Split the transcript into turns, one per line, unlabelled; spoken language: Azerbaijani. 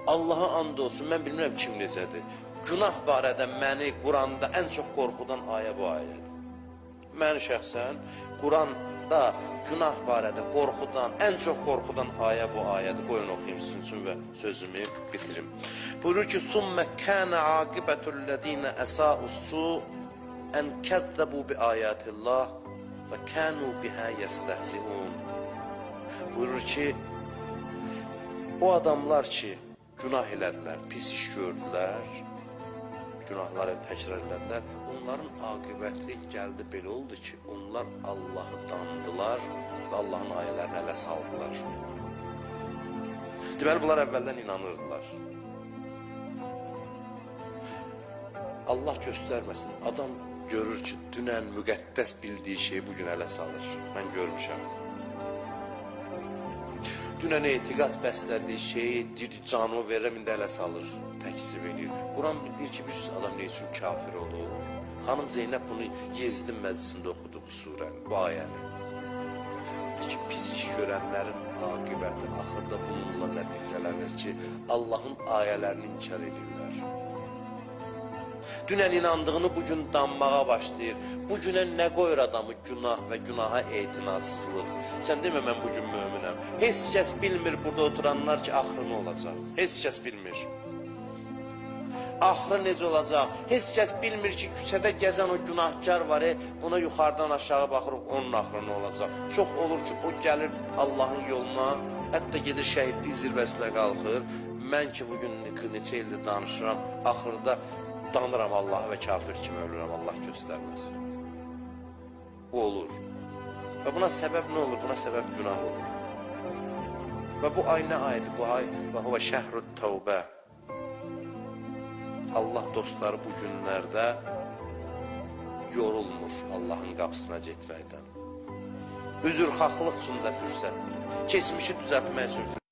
Allaha and olsun, mən bilmirəm kim necədir. Günah barədə məni Quranda ən çox qorxudan ayə bu ayədir. Məni şəxsən Quranda günah barədə qorxudan, ən çox qorxudan ayə bu ayədir. Qoyun oxuyum sizin üçün və sözümü bitirim. Buyurur ki, ثُمَّ كَانَ عَاقِبَةُ الَّذ۪ينَ أَسَاءُ السُّوء أَنْ كَذَّبُوا بِآيَاتِ اللّٰهِ وَكَانُوا بِهَا يَسْتَهْزِئُونَ. Buyurur ki, o adamlar ki, günah elədilər, pis iş gördülər, günahları təkrar elədilər, onların aqibəti gəldi belə oldu ki, onlar Allahı dandılar və Allahın ayələrini ələ saldılar. Deməli, bunlar əvvəldən inanırdılar. Allah göstərməsin, adam görür ki, dünən müqəddəs bildiyi şeyi bugün ələ salır. Mən görmüşəm. Dünən etiqat bəslədiyi şeyi, canımı verirəm, indi ələ salır, təksib edir. Quran bilir ki, bir adam ne üçün kafir olur? Xanım Zeynəb bunu Yezdin məclisində oxudu bu surəni, bu ayəni. Ki, pis iş görənlərin aqibəti axırda bununla nəticələnir ki, Allahın ayələrini inkar edirlər. Dünən inandığını bugün danmağa başlayır. Bugünə nə qoyur adamı günah və günaha etinasızlıq? Sən demə, mən bugün möminəm. Heç kəs bilmir burada oturanlar ki, axırı nə olacaq? Heç kəs bilmir. Axırı necə olacaq? Heç kəs bilmir ki, küçədə gəzən o günahkar var, buna yuxarıdan aşağı baxırıq, onun axırı nə olacaq? Çox olur ki, o gəlir Allahın yoluna, hətta gedir şəhidlik zirvəsinə qalxır. Mən ki, bugün neçə ildir danışıram, axırda danıram Allahı və kafir kimi ölürəm, Allah göstərməsin. Bu olur. Və buna səbəb nə olur? Buna səbəb günah olur. Və bu ay nə aydır? Bu ay və huvə şəhrut təvbə. Allah dostları bu günlərdə yorulmur Allahın qapısına getməkdən. Üzrxahlıq üçün də fürsətdir. Keçmişi düzəltmək üçün fürsətdir.